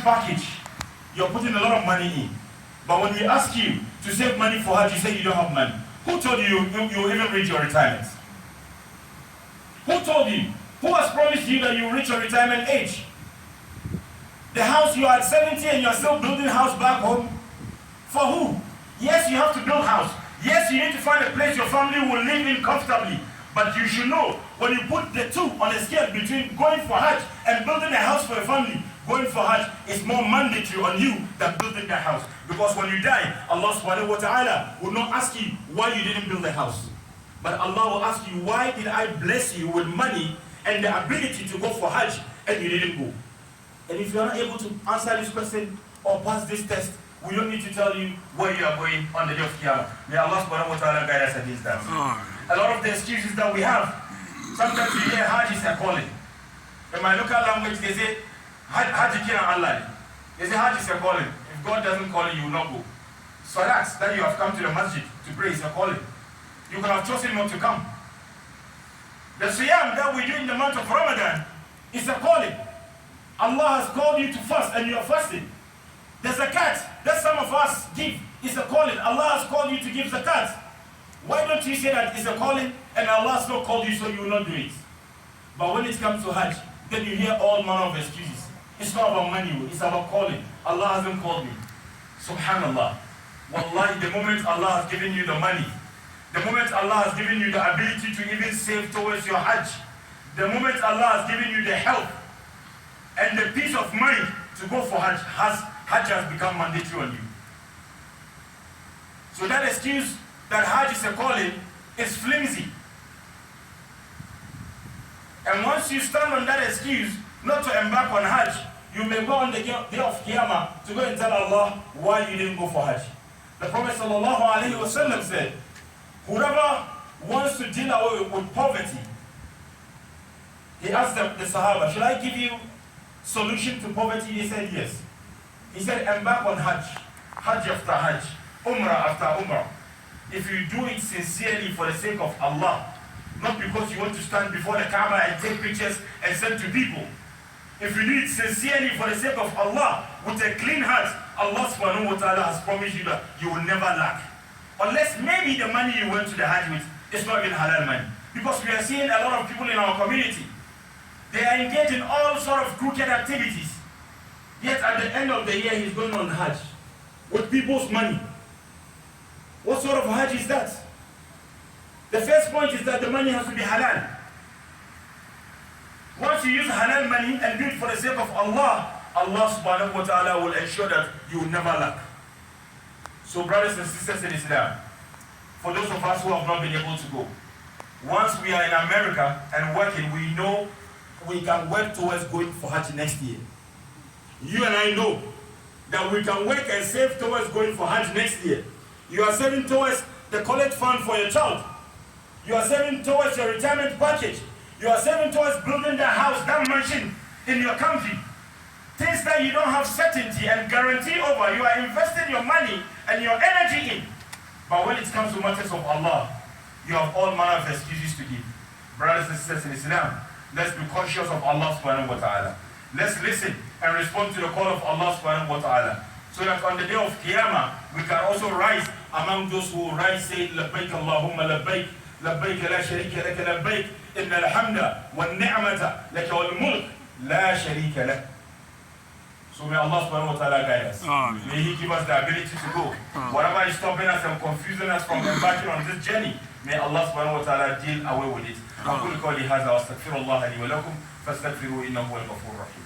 package, you're putting a lot of money in. But when we ask you to save money for Hajj, you say you don't have money. Who told you you even reach your retirement? Who told you? Who has promised you that you will reach your retirement age? The house, you are at 70 and you're still building house back home. For who? Yes, you have to build house. Yes, you need to find a place your family will live in comfortably. But you should know, when you put the two on a scale between going for Hajj and building a house for a family, going for Hajj is more mandatory on you than building that house. Because when you die, Allah subhanahu wa ta'ala will not ask you why you didn't build a house. But Allah will ask you, why did I bless you with money and the ability to go for Hajj and you didn't go? And if you are not able to answer this question or pass this test, we don't need to tell you where you are going on the day of Qiyamah. May Allah subhanahu wa ta'ala guide us against that. A lot of the excuses that we have, sometimes we hear Hajj is a calling. In my local language, they say, Hajj kina Allah. They say Hajj is a calling. If God doesn't call you, you will not go. Salat, that you have come to the masjid to pray is a calling. You could have chosen not to come. The siyam that we do in the month of Ramadan is a calling. Allah has called you to fast and you are fasting. The zakat that some of us give is a calling. Allah has called you to give zakat. Why don't you say that it's a calling and Allah has not called you so you will not do it? But when it comes to Hajj, then you hear all manner of excuses. It's not about money, it's about calling. Allah hasn't called me. Subhanallah. Wallahi, the moment Allah has given you the money, the moment Allah has given you the ability to even save towards your Hajj, the moment Allah has given you the health and the peace of mind to go for Hajj, Hajj has become mandatory on you. So that excuse that Hajj is a calling is flimsy. And once you stand on that excuse not to embark on Hajj, you may go on the day of Qiyamah to go and tell Allah why you didn't go for Hajj. The Prophet ﷺ said, whoever wants to deal away with poverty, he asked the Sahaba, should I give you solution to poverty? They said yes. He said, embark on Hajj, Hajj after Hajj, Umrah after Umrah. If you do it sincerely for the sake of Allah, not because you want to stand before the camera and take pictures and send to people. If you do it sincerely for the sake of Allah, with a clean heart, Allah subhanahu wa ta'ala has promised you that you will never lack. Unless maybe the money you went to the Hajj with is not even halal money. Because we are seeing a lot of people in our community, they are engaged in all sort of crooked activities. Yet at the end of the year, he's going on Hajj with people's money. What sort of Hajj is that? The first point is that the money has to be halal. Once you use halal money and do it for the sake of Allah, Allah subhanahu wa ta'ala will ensure that you will never lack. So brothers and sisters in Islam, for those of us who have not been able to go, once we are in America and working, we know we can work towards going for Hajj next year. You and I know that we can work and save towards going for Hajj next year. You are saving towards the college fund for your child. You are saving towards your retirement package. You are saving towards building that house, that mansion in your country. Things that you don't have certainty and guarantee over, you are investing your money and your energy in. But when it comes to matters of Allah, you have all manner of excuses to give. Brothers and sisters in Islam, let's be conscious of Allah subhanahu wa ta'ala. Let's listen and respond to the call of Allah subhanahu wa ta'ala. So that on the day of Qiyamah, we can also rise among those who rise, say, Labbaik Allahumma labbaik, labbaik la sharika laka labbaik, inna alhamda wa ni'mata laka wal mulk, la sharika lak. So may Allah subhanahu wa ta'ala guide us. May He give us the ability to go. Whatever is stopping us and confusing us from embarking on this journey, may Allah subhanahu wa ta'ala deal away with it. أقول قولي هذا وأستغفر الله لي ولكم فاستغفروه إنه هو الغفور الرحيم.